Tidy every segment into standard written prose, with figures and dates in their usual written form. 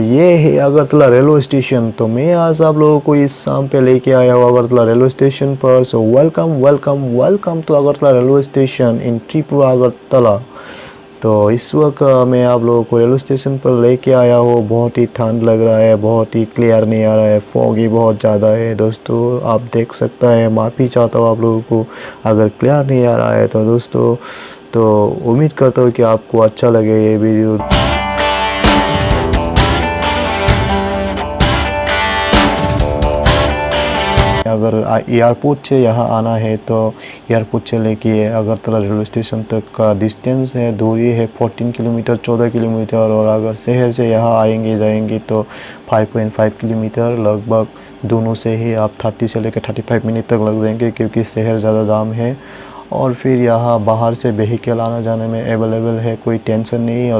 ये है Agartala railway station. तो मैं आज आप लोगों को इस शाम पे लेके आया हूँ अगरतला रेलवे स्टेशन पर। So welcome welcome welcome to Agartala railway station in Tripura Agartala. तो इस वक्त मैं आप लोगों को रेलवे स्टेशन पर लेके आया हूँ। बहुत ही ठंड लग रहा है, बहुत ही क्लियर नहीं आ रहा है, फॉगी बहुत ज़्यादा है दोस्तों, आप देख सकता है। माफ़ी चाहता हूँ आप लोगों को अगर क्लियर नहीं आ रहा है तो दोस्तों। तो उम्मीद करता हूँ कि आपको अच्छा लगे ये वीडियो। अगर एयरपोर्ट से यहाँ आना है तो एयरपोर्ट से लेके अगरतला रेलवे स्टेशन तक का डिस्टेंस है, दूरी है 14 किलोमीटर 14 किलोमीटर। और अगर शहर से यहाँ आएंगे जाएंगे तो 5.5 किलोमीटर लगभग। दोनों से ही आप 30 से लेकर 35 मिनट तक लग जाएंगे क्योंकि शहर ज़्यादा जाम है। और फिर यहाँ बाहर से व्हीकल आना जाने में अवेलेबल है, कोई टेंशन नहीं।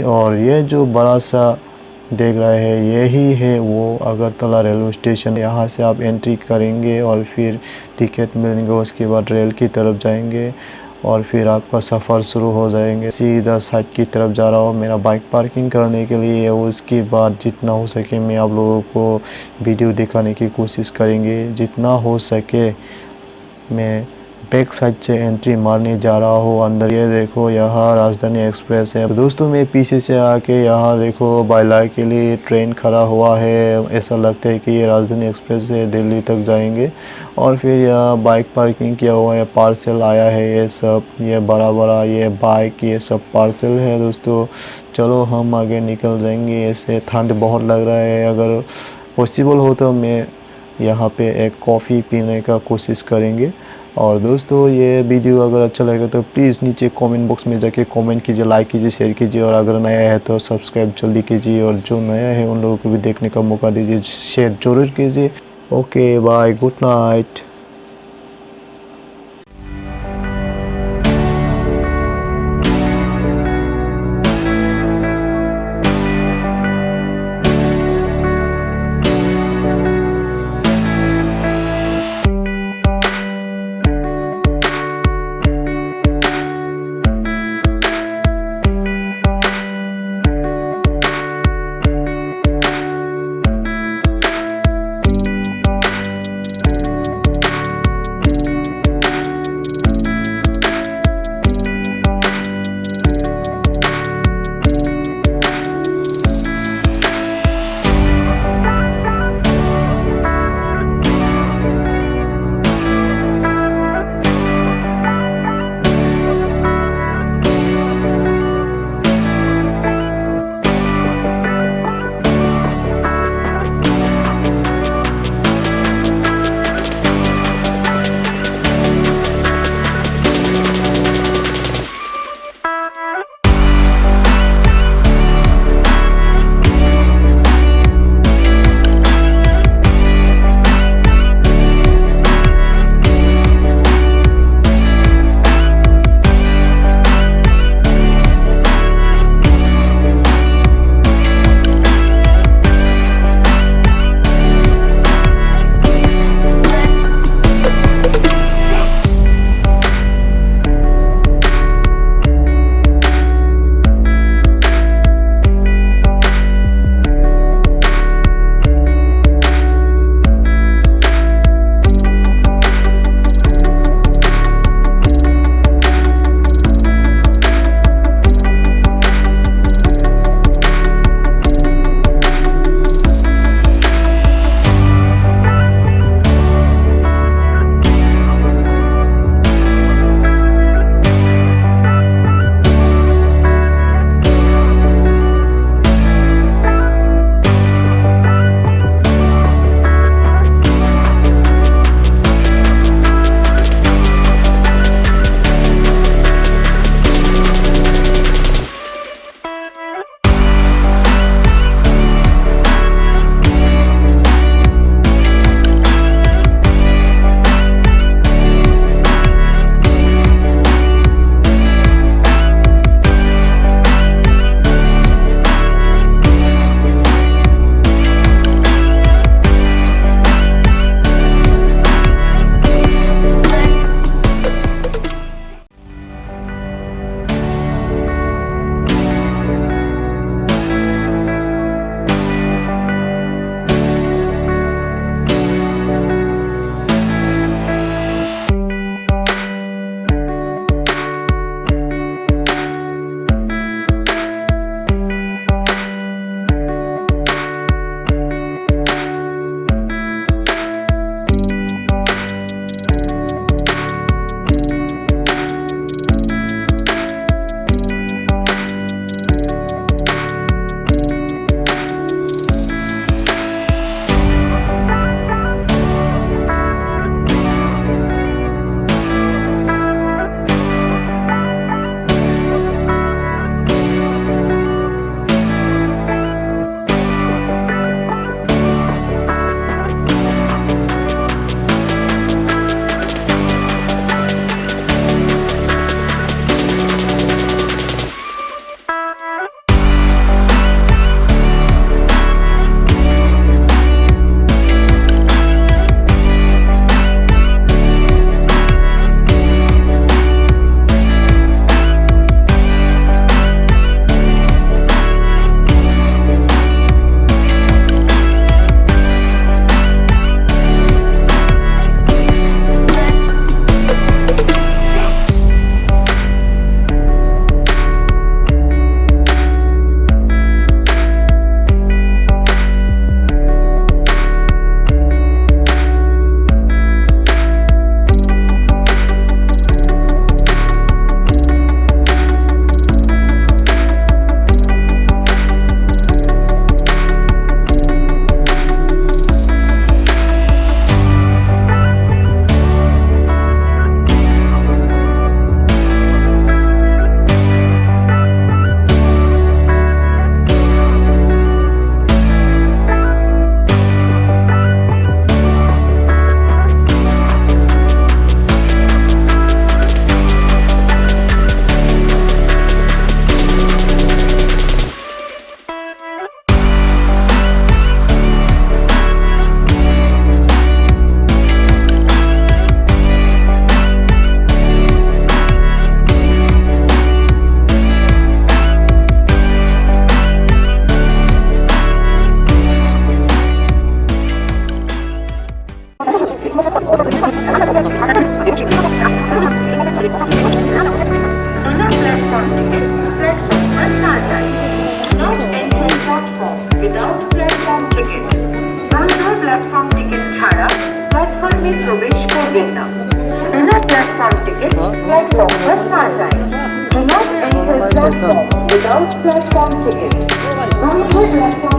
और ये जो बड़ा सा देख रहे हैं यही है वो अगरतला रेलवे स्टेशन। यहाँ से आप एंट्री करेंगे और फिर टिकट मिलेंगे, उसके बाद रेल की तरफ जाएंगे और फिर आपका सफ़र शुरू हो जाएंगे। सीधा साइड की तरफ जा रहा हूँ मेरा बाइक पार्किंग करने के लिए। उसके बाद जितना हो सके मैं आप लोगों को वीडियो दिखाने की कोशिश करेंगे, जितना हो सके मैं बैक साइड से एंट्री मारने जा रहा हूँ अंदर। ये देखो यहाँ राजधानी एक्सप्रेस है। दोस्तों मैं पीछे से आके यहाँ देखो बाइला के लिए ट्रेन खड़ा हुआ है। ऐसा लगता है कि ये राजधानी एक्सप्रेस है, दिल्ली तक जाएंगे। और फिर यहाँ बाइक पार्किंग किया हुआ है, पार्सल आया है, ये सब ये बड़ा बड़ा ये बाइक ये सब पार्सल है दोस्तों। चलो हम आगे निकल जाएंगे। ऐसे ठंड बहुत लग रहा है, अगर पॉसिबल हो तो मैं यहाँ पे एक कॉफ़ी पीने का कोशिश करेंगे। और दोस्तों ये वीडियो अगर अच्छा लगे तो प्लीज़ नीचे कमेंट बॉक्स में जाके कमेंट कीजिए, लाइक कीजिए, शेयर कीजिए। और अगर नया है तो सब्सक्राइब जल्दी कीजिए, और जो नया है उन लोगों को भी देखने का मौका दीजिए, शेयर ज़रूर कीजिए। Okay bye, good night. लेना। बिना प्लेटफॉर्म टिकट प्लेटफॉर्म पर ना जाएं। Do not enter platform without platform ticket. Wait for platform